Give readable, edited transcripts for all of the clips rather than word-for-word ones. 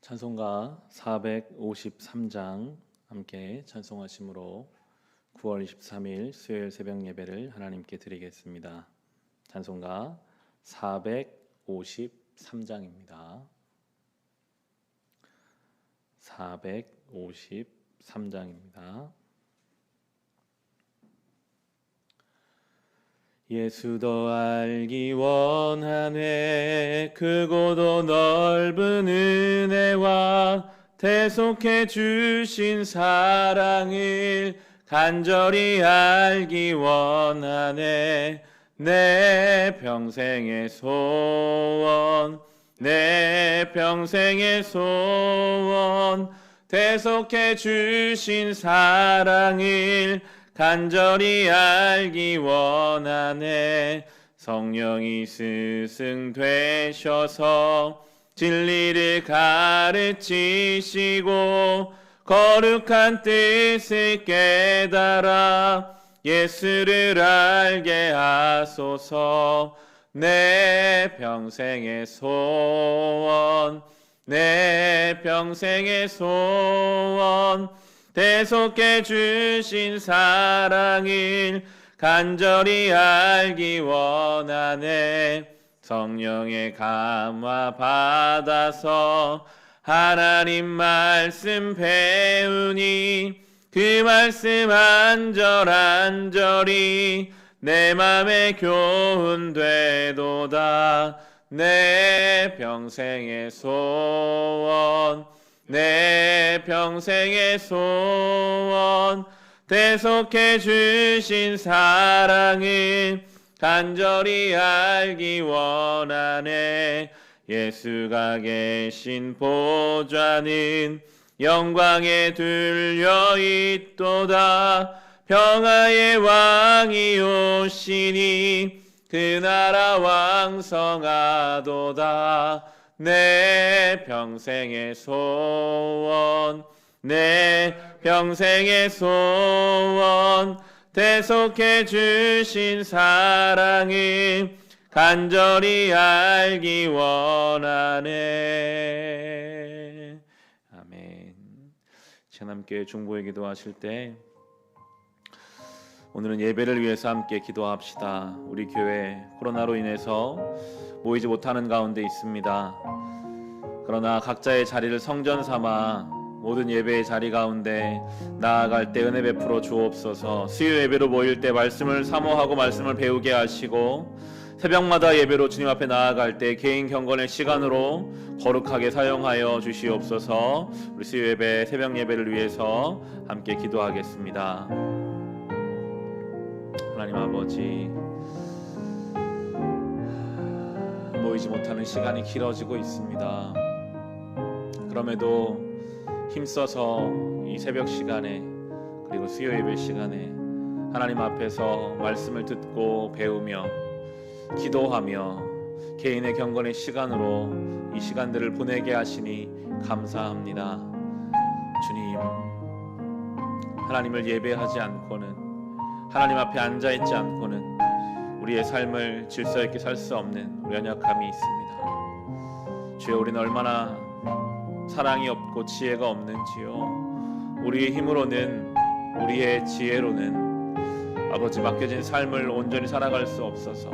찬송가 453장 함께 찬송하심으로 9월 23일 수요일 새벽 예배를 하나님께 드리겠습니다. 찬송가 453장입니다. 453장입니다. 예수 더 알기 원하네. 크고도 넓은 은혜와 대속해 주신 사랑을 간절히 알기 원하네. 내 평생의 소원, 내 평생의 소원, 대속해 주신 사랑을 간절히 알기 원하네. 성령이 스승 되셔서 진리를 가르치시고 거룩한 뜻을 깨달아 예수를 알게 하소서. 내 평생의 소원, 내 평생의 소원, 대속해 주신 사랑을 간절히 알기 원하네. 성령의 감화 받아서 하나님 말씀 배우니 그 말씀 안절안절이 내 맘에 교훈되도다. 내 평생의 소원, 내 평생의 소원, 대속해 주신 사랑을 간절히 알기 원하네. 예수가 계신 보좌는 영광에 둘려 있도다. 평화의 왕이 오시니 그 나라 왕성하도다. 내 평생의 소원, 내 평생의 소원, 대속해 주신 사랑을 간절히 알기 원하네. 아멘. 청남교회 중보회 기도하실 때 오늘은 예배를 위해서 함께 기도합시다. 우리 교회 코로나로 인해서 모이지 못하는 가운데 있습니다. 그러나 각자의 자리를 성전 삼아 모든 예배의 자리 가운데 나아갈 때 은혜 베풀어 주옵소서. 수요 예배로 모일 때 말씀을 사모하고 말씀을 배우게 하시고 새벽마다 예배로 주님 앞에 나아갈 때 개인 경건의 시간으로 거룩하게 사용하여 주시옵소서. 우리 수요 예배 새벽 예배를 위해서 함께 기도하겠습니다. 하나님 아버지, 모이지 못하는 시간이 길어지고 있습니다. 그럼에도 힘써서 이 새벽 시간에 그리고 수요 예배 시간에 하나님 앞에서 말씀을 듣고 배우며 기도하며 개인의 경건의 시간으로 이 시간들을 보내게 하시니 감사합니다. 주님, 하나님을 예배하지 않고는, 하나님 앞에 앉아있지 않고는 우리의 삶을 질서 있게 살 수 없는 우리 연약함이 있습니다. 주여, 우리는 얼마나 사랑이 없고 지혜가 없는지요. 우리의 힘으로는, 우리의 지혜로는 아버지 맡겨진 삶을 온전히 살아갈 수 없어서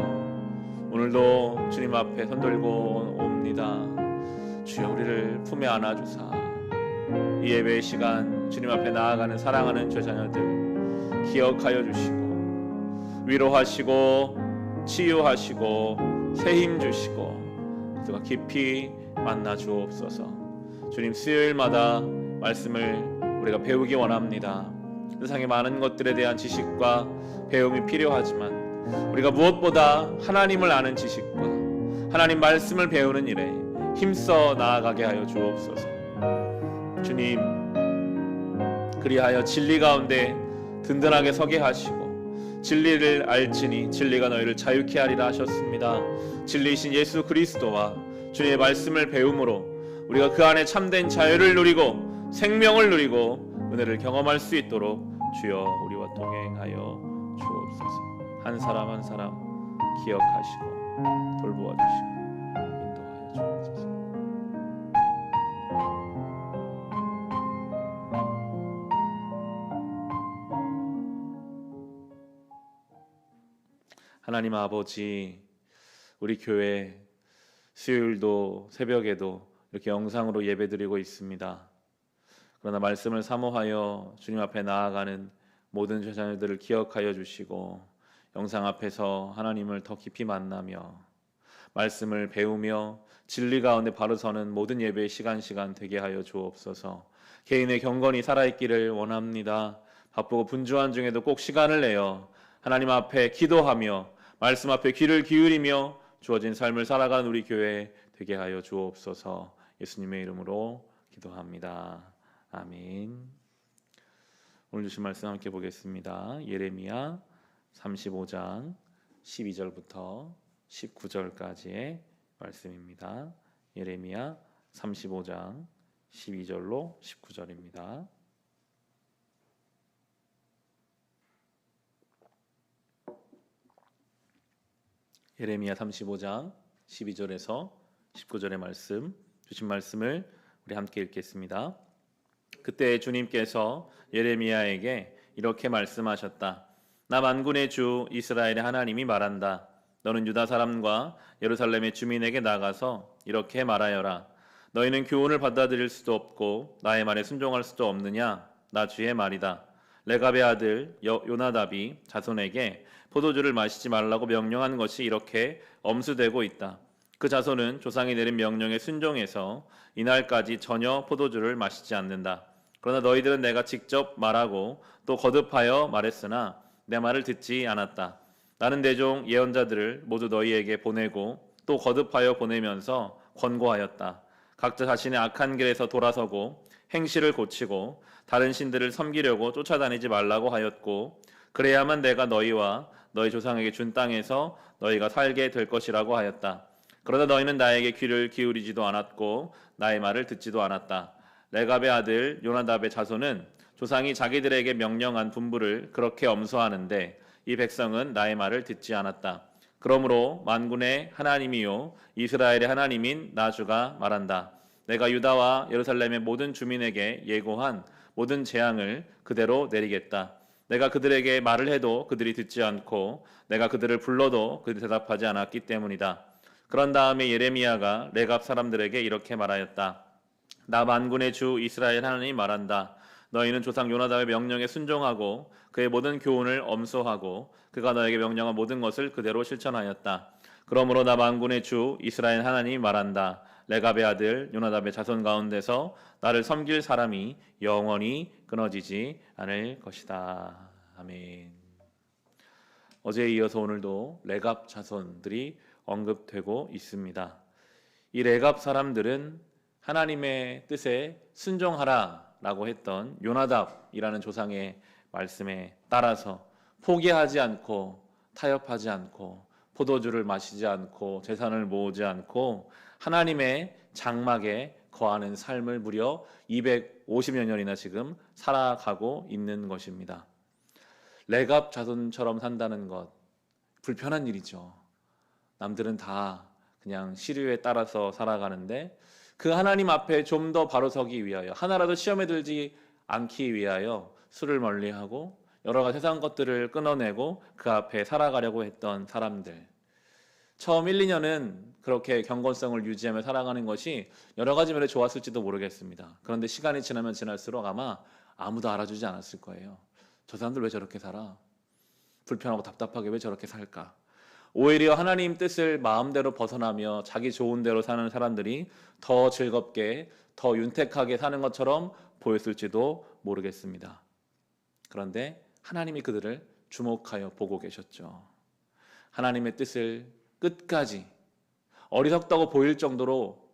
오늘도 주님 앞에 손들고 옵니다. 주여, 우리를 품에 안아주사 이 예배의 시간 주님 앞에 나아가는 사랑하는 저 자녀들 기억하여 주시고 위로하시고 치유하시고 새힘 주시고 그들과 깊이 만나 주옵소서. 주님, 수요일마다 말씀을 우리가 배우기 원합니다. 세상의 많은 것들에 대한 지식과 배움이 필요하지만 우리가 무엇보다 하나님을 아는 지식과 하나님 말씀을 배우는 일에 힘써 나아가게 하여 주옵소서. 주님, 그리하여 진리 가운데 든든하게 서게 하시고 진리를 알지니 진리가 너희를 자유케 하리라 하셨습니다. 진리이신 예수 그리스도와 주님의 말씀을 배움으로 우리가 그 안에 참된 자유를 누리고 생명을 누리고 은혜를 경험할 수 있도록 주여 우리와 동행하여 주옵소서. 한 사람 한 사람 기억하시고 돌보아 주시고 인도하여 주옵소서. 하나님 아버지, 우리 교회 수요일도 새벽에도 이렇게 영상으로 예배드리고 있습니다. 그러나 말씀을 사모하여 주님 앞에 나아가는 모든 자녀들을 기억하여 주시고 영상 앞에서 하나님을 더 깊이 만나며 말씀을 배우며 진리 가운데 바로 서는 모든 예배의 시간 되게 하여 주옵소서. 개인의 경건이 살아있기를 원합니다. 바쁘고 분주한 중에도 꼭 시간을 내어 하나님 앞에 기도하며 말씀 앞에 귀를 기울이며 주어진 삶을 살아가는 우리 교회 되게 하여 주옵소서. 예수님의 이름으로 기도합니다. 아멘. 오늘 주신 말씀 함께 보겠습니다. 예레미야 35장 12절부터 19절까지의 말씀입니다. 예레미야 35장 12절로 19절입니다. 예레미야 35장 12절에서 19절의 말씀, 주신 말씀을 우리 함께 읽겠습니다. 그때 주님께서 예레미야에게 이렇게 말씀하셨다. 나 만군의 주 이스라엘의 하나님이 말한다. 너는 유다 사람과 예루살렘의 주민에게 나가서 이렇게 말하여라. 너희는 교훈을 받아들일 수도 없고 나의 말에 순종할 수도 없느냐? 나 주의 말이다. 레갑의 아들 요나답이 자손에게 포도주를 마시지 말라고 명령한 것이 이렇게 엄수되고 있다. 그 자손은 조상이 내린 명령에 순종해서 이날까지 전혀 포도주를 마시지 않는다. 그러나 너희들은 내가 직접 말하고 또 거듭하여 말했으나 내 말을 듣지 않았다. 나는 내 종 예언자들을 모두 너희에게 보내고 또 거듭하여 보내면서 권고하였다. 각자 자신의 악한 길에서 돌아서고 행실을 고치고 다른 신들을 섬기려고 쫓아다니지 말라고 하였고 그래야만 내가 너희와 너희 조상에게 준 땅에서 너희가 살게 될 것이라고 하였다. 그러나 너희는 나에게 귀를 기울이지도 않았고 나의 말을 듣지도 않았다. 레갑의 아들 요나답의 자손은 조상이 자기들에게 명령한 분부를 그렇게 엄수하는데 이 백성은 나의 말을 듣지 않았다. 그러므로 만군의 하나님이요 이스라엘의 하나님인 나 주가 말한다. 내가 유다와 예루살렘의 모든 주민에게 예고한 모든 재앙을 그대로 내리겠다. 내가 그들에게 말을 해도 그들이 듣지 않고 내가 그들을 불러도 그들이 대답하지 않았기 때문이다. 그런 다음에 예레미야가 레갑 사람들에게 이렇게 말하였다. 나 만군의 주 이스라엘 하나님이 말한다. 너희는 조상 요나답의 명령에 순종하고 그의 모든 교훈을 엄수하고 그가 너에게 명령한 모든 것을 그대로 실천하였다. 그러므로 나 만군의 주 이스라엘 하나님이 말한다. 레갑의 아들 요나답의 자손 가운데서 나를 섬길 사람이 영원히 끊어지지 않을 것이다. 아멘. 어제에 이어서 오늘도 레갑 자손들이 언급되고 있습니다. 이 레갑 사람들은 하나님의 뜻에 순종하라라고 했던 요나답이라는 조상의 말씀에 따라서 포기하지 않고 타협하지 않고 포도주를 마시지 않고 재산을 모으지 않고 하나님의 장막에 거하는 삶을 무려 250여 년이나 지금 살아가고 있는 것입니다. 레갑 자손처럼 산다는 것 불편한 일이죠. 남들은 다 그냥 시류에 따라서 살아가는데 그 하나님 앞에 좀 더 바로 서기 위하여 하나라도 시험에 들지 않기 위하여 술을 멀리하고 여러 가지 세상 것들을 끊어내고 그 앞에 살아가려고 했던 사람들. 처음 1, 2년은 그렇게 경건성을 유지하며 살아가는 것이 여러 가지 면에 좋았을지도 모르겠습니다. 그런데 시간이 지나면 지날수록 아마 아무도 알아주지 않았을 거예요. 저 사람들 왜 저렇게 살아? 불편하고 답답하게 왜 저렇게 살까? 오히려 하나님 뜻을 마음대로 벗어나며 자기 좋은 대로 사는 사람들이 더 즐겁게 더 윤택하게 사는 것처럼 보였을지도 모르겠습니다. 그런데 하나님이 그들을 주목하여 보고 계셨죠. 하나님의 뜻을 끝까지 어리석다고 보일 정도로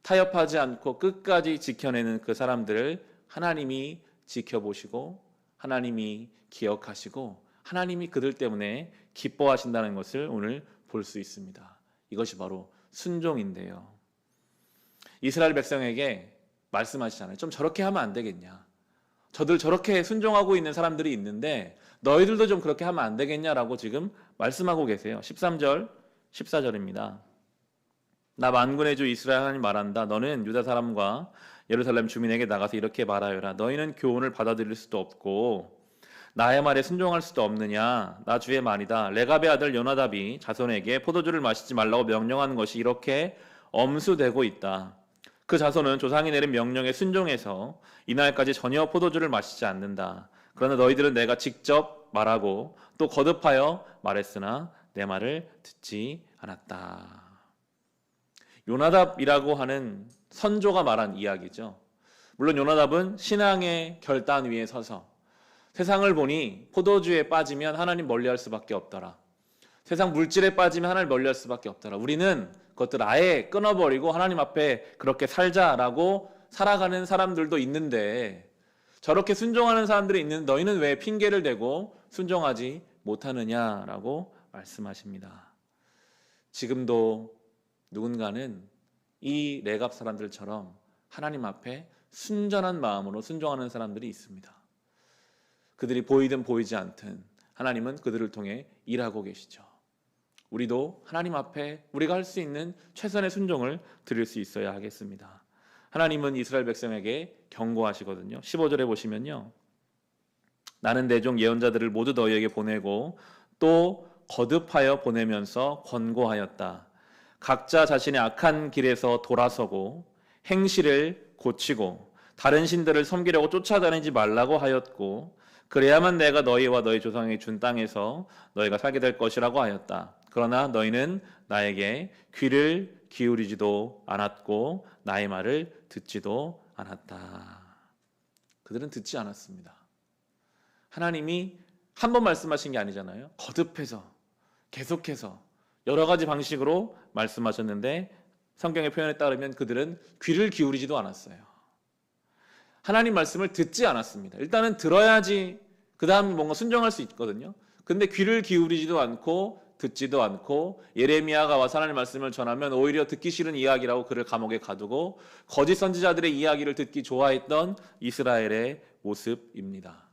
타협하지 않고 끝까지 지켜내는 그 사람들을 하나님이 지켜보시고 하나님이 기억하시고 하나님이 그들 때문에 기뻐하신다는 것을 오늘 볼 수 있습니다. 이것이 바로 순종인데요. 이스라엘 백성에게 말씀하시잖아요. 좀 저렇게 하면 안 되겠냐? 저들 저렇게 순종하고 있는 사람들이 있는데 너희들도 좀 그렇게 하면 안 되겠냐라고 지금 말씀하고 계세요. 13절, 14절입니다. 나 만군의 주 이스라엘 하나님 말한다. 너는 유다 사람과 예루살렘 주민에게 나가서 이렇게 말하여라. 너희는 교훈을 받아들일 수도 없고 나의 말에 순종할 수도 없느냐? 나 주의 말이다. 레갑의 아들 요나답이 자손에게 포도주를 마시지 말라고 명령하는 것이 이렇게 엄수되고 있다. 그 자손은 조상이 내린 명령에 순종해서 이날까지 전혀 포도주를 마시지 않는다. 그러나 너희들은 내가 직접 말하고 또 거듭하여 말했으나 내 말을 듣지 않았다. 요나답이라고 하는 선조가 말한 이야기죠. 물론 요나답은 신앙의 결단 위에 서서 세상을 보니 포도주에 빠지면 하나님 멀리할 수밖에 없더라. 세상 물질에 빠지면 하나님 멀리할 수밖에 없더라. 우리는 그것들 아예 끊어버리고 하나님 앞에 그렇게 살자라고 살아가는 사람들도 있는데, 저렇게 순종하는 사람들이 있는데 너희는 왜 핑계를 대고 순종하지 못하느냐라고 말씀하십니다. 지금도 누군가는 이 레갑 사람들처럼 하나님 앞에 순전한 마음으로 순종하는 사람들이 있습니다. 그들이 보이든 보이지 않든 하나님은 그들을 통해 일하고 계시죠. 우리도 하나님 앞에 우리가 할 수 있는 최선의 순종을 드릴 수 있어야 하겠습니다. 하나님은 이스라엘 백성에게 경고하시거든요. 15절에 보시면요, 나는 내 종 예언자들을 모두 너희에게 보내고 또 거듭하여 보내면서 권고하였다. 각자 자신의 악한 길에서 돌아서고 행실을 고치고 다른 신들을 섬기려고 쫓아다니지 말라고 하였고, 그래야만 내가 너희와 너희 조상에게 준 땅에서 너희가 살게 될 것이라고 하였다. 그러나 너희는 나에게 귀를 기울이지도 않았고 나의 말을 듣지도 않았다. 그들은 듣지 않았습니다. 하나님이 한 번 말씀하신 게 아니잖아요. 거듭해서 계속해서 여러 가지 방식으로 말씀하셨는데, 성경의 표현에 따르면 그들은 귀를 기울이지도 않았어요. 하나님 말씀을 듣지 않았습니다. 일단은 들어야지 그 다음 뭔가 순종할 수 있거든요. 근데 귀를 기울이지도 않고 듣지도 않고, 예레미야가 와서 하나님 말씀을 전하면 오히려 듣기 싫은 이야기라고 그를 감옥에 가두고 거짓 선지자들의 이야기를 듣기 좋아했던 이스라엘의 모습입니다.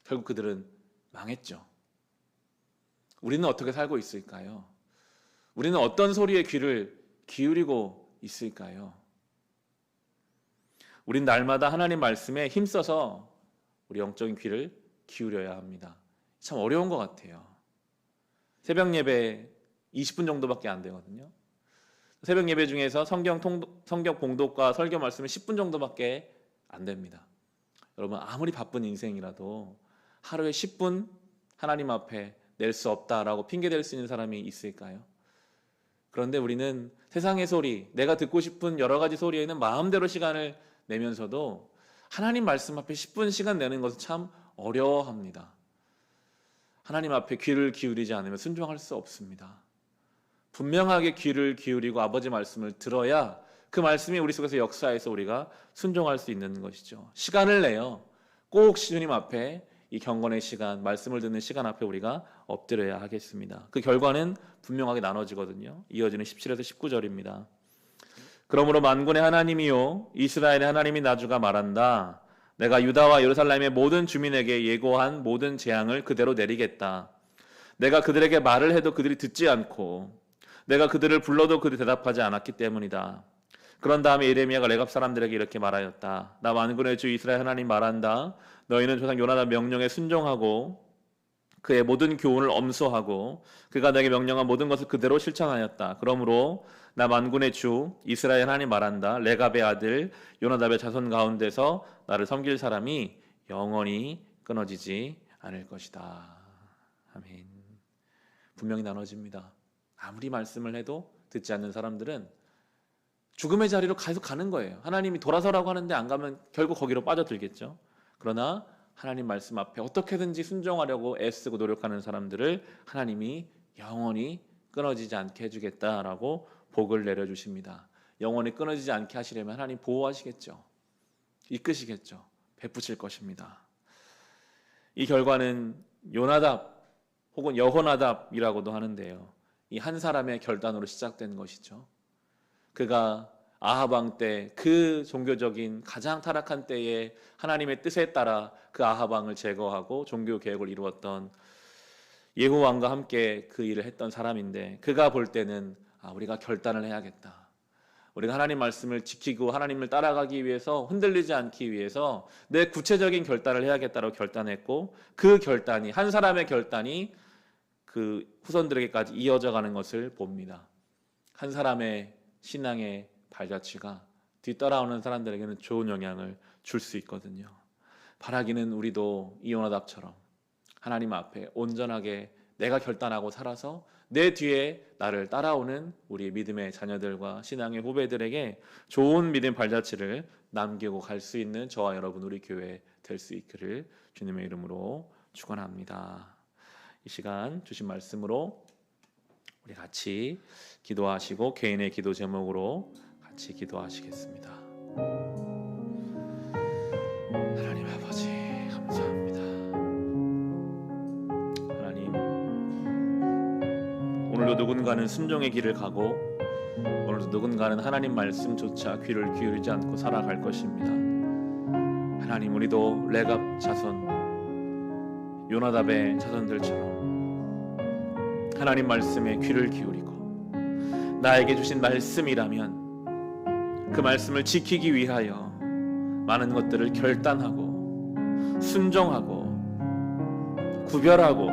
결국 그들은 망했죠. 우리는 어떻게 살고 있을까요? 우리는 어떤 소리에 귀를 기울이고 있을까요? 우린 날마다 하나님 말씀에 힘써서 우리 영적인 귀를 기울여야 합니다. 참 어려운 것 같아요. 새벽 예배 20분 정도밖에 안 되거든요. 새벽 예배 중에서 성경 봉독과 설교 말씀은 10분 정도밖에 안 됩니다. 여러분, 아무리 바쁜 인생이라도 하루에 10분 하나님 앞에 낼 수 없다라고 핑계댈 수 있는 사람이 있을까요? 그런데 우리는 세상의 소리, 내가 듣고 싶은 여러 가지 소리에는 마음대로 시간을 내면서도 하나님 말씀 앞에 10분 시간 내는 것은 참 어려워합니다. 하나님 앞에 귀를 기울이지 않으면 순종할 수 없습니다. 분명하게 귀를 기울이고 아버지 말씀을 들어야 그 말씀이 우리 속에서 역사해서 우리가 순종할 수 있는 것이죠. 시간을 내요. 꼭 주님 앞에 이 경건의 시간, 말씀을 듣는 시간 앞에 우리가 엎드려야 하겠습니다. 그 결과는 분명하게 나눠지거든요. 이어지는 17에서 19절입니다. 그러므로 만군의 하나님이요 이스라엘의 하나님이 나주가 말한다. 내가 유다와 예루살렘의 모든 주민에게 예고한 모든 재앙을 그대로 내리겠다. 내가 그들에게 말을 해도 그들이 듣지 않고 내가 그들을 불러도 그들이 대답하지 않았기 때문이다. 그런 다음에 예레미야가 레갑 사람들에게 이렇게 말하였다. 나 만군의 주 이스라엘 하나님 말한다. 너희는 조상 요나단 명령에 순종하고 그의 모든 교훈을 엄수하고 그가 내게 명령한 모든 것을 그대로 실천하였다. 그러므로 나 만군의 주 이스라엘 하나님 말한다. 레갑의 아들 요나답의 자손 가운데서 나를 섬길 사람이 영원히 끊어지지 않을 것이다. 아멘. 분명히 나눠집니다. 아무리 말씀을 해도 듣지 않는 사람들은 죽음의 자리로 계속 가는 거예요. 하나님이 돌아서라고 하는데 안 가면 결국 거기로 빠져들겠죠. 그러나 하나님 말씀 앞에 어떻게든지 순종하려고 애쓰고 노력하는 사람들을 하나님이 영원히 끊어지지 않게 해주겠다라고 복을 내려주십니다. 영원히 끊어지지 않게 하시려면 하나님 보호하시겠죠. 이끄시겠죠. 베푸실 것입니다. 이 결과는 요나답 혹은 여호나답이라고도 하는데요. 이 한 사람의 결단으로 시작된 것이죠. 그가 아합 왕 때 그 종교적인 가장 타락한 때에 하나님의 뜻에 따라 그 아합 왕을 제거하고 종교 개혁을 이루었던 예후 왕과 함께 그 일을 했던 사람인데, 그가 볼 때는 우리가 결단을 해야겠다. 우리가 하나님 말씀을 지키고 하나님을 따라가기 위해서, 흔들리지 않기 위해서 내 구체적인 결단을 해야겠다고 결단했고, 그 결단이, 한 사람의 결단이 그 후손들에게까지 이어져 가는 것을 봅니다. 한 사람의 신앙의 발자취가 뒤따라오는 사람들에게는 좋은 영향을 줄 수 있거든요. 바라기는 우리도 이요나답처럼 하나님 앞에 온전하게 내가 결단하고 살아서 내 뒤에 나를 따라오는 우리 믿음의 자녀들과 신앙의 후배들에게 좋은 믿음 발자취를 남기고 갈 수 있는 저와 여러분 우리 교회 될 수 있기를 주님의 이름으로 축원합니다. 이 시간 주신 말씀으로 우리 같이 기도하시고 개인의 기도 제목으로 같이 기도하시겠습니다. 하나님 아버지 감사합니다. 하나님, 오늘도 누군가는 순종의 길을 가고 오늘도 누군가는 하나님 말씀조차 귀를 기울이지 않고 살아갈 것입니다. 하나님, 우리도 레갑 자손, 요나답의 자손들처럼 하나님 말씀에 귀를 기울이고 나에게 주신 말씀이라면 그 말씀을 지키기 위하여 많은 것들을 결단하고 순종하고 구별하고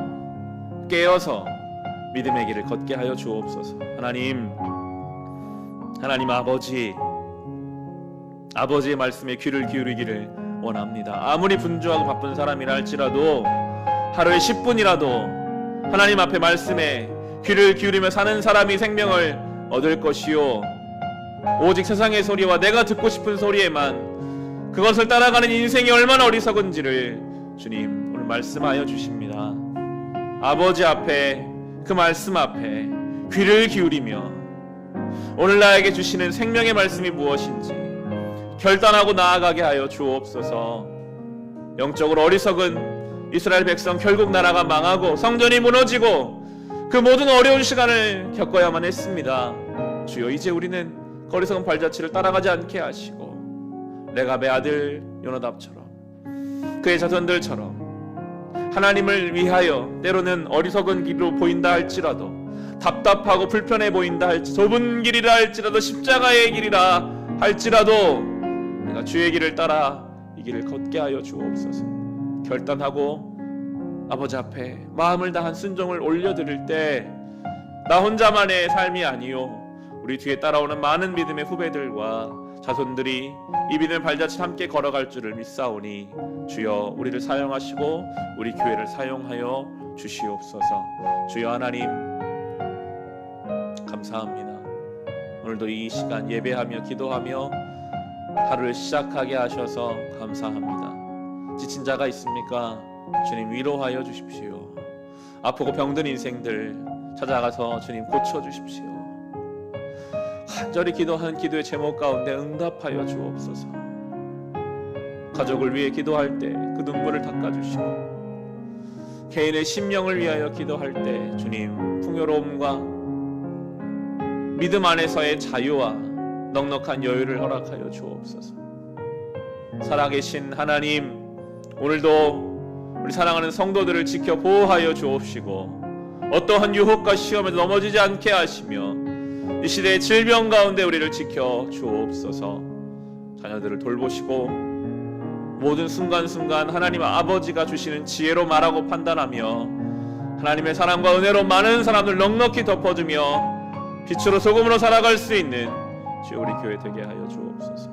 깨어서 믿음의 길을 걷게 하여 주옵소서. 하나님 아버지의 말씀에 귀를 기울이기를 원합니다. 아무리 분주하고 바쁜 사람이라 할지라도 하루에 10분이라도 하나님 앞에 말씀에 귀를 기울이며 사는 사람이 생명을 얻을 것이요, 오직 세상의 소리와 내가 듣고 싶은 소리에만 그것을 따라가는 인생이 얼마나 어리석은지를 주님 오늘 말씀하여 주십니다. 아버지 앞에, 그 말씀 앞에 귀를 기울이며 오늘 나에게 주시는 생명의 말씀이 무엇인지 결단하고 나아가게 하여 주옵소서. 영적으로 어리석은 이스라엘 백성, 결국 나라가 망하고 성전이 무너지고 그 모든 어려운 시간을 겪어야만 했습니다. 주여, 이제 우리는 어리석은 발자취를 따라가지 않게 하시고 레갑의 아들 요나답처럼 그의 자손들처럼 하나님을 위하여, 때로는 어리석은 길로 보인다 할지라도, 답답하고 불편해 보인다 할지라도, 좁은 길이라 할지라도, 십자가의 길이라 할지라도 내가 주의 길을 따라 이 길을 걷게 하여 주옵소서. 결단하고 아버지 앞에 마음을 다한 순종을 올려드릴 때 나 혼자만의 삶이 아니요, 우리 뒤에 따라오는 많은 믿음의 후배들과 자손들이 이 믿음의 발자취를 함께 걸어갈 줄을 믿사오니 주여, 우리를 사용하시고 우리 교회를 사용하여 주시옵소서. 주여 하나님 감사합니다. 오늘도 이 시간 예배하며 기도하며 하루를 시작하게 하셔서 감사합니다. 지친 자가 있습니까? 주님 위로하여 주십시오. 아프고 병든 인생들 찾아가서 주님 고쳐주십시오. 간절히 기도한 기도의 제목 가운데 응답하여 주옵소서. 가족을 위해 기도할 때 그 눈물을 닦아주시고, 개인의 심령을 위하여 기도할 때 주님 풍요로움과 믿음 안에서의 자유와 넉넉한 여유를 허락하여 주옵소서. 살아계신 하나님, 오늘도 우리 사랑하는 성도들을 지켜 보호하여 주옵시고 어떠한 유혹과 시험에 넘어지지 않게 하시며 이 시대의 질병 가운데 우리를 지켜 주옵소서. 자녀들을 돌보시고 모든 순간순간 하나님 아버지가 주시는 지혜로 말하고 판단하며 하나님의 사랑과 은혜로 많은 사람들 넉넉히 덮어주며 빛으로 소금으로 살아갈 수 있는 주여 우리 교회 되게 하여 주옵소서.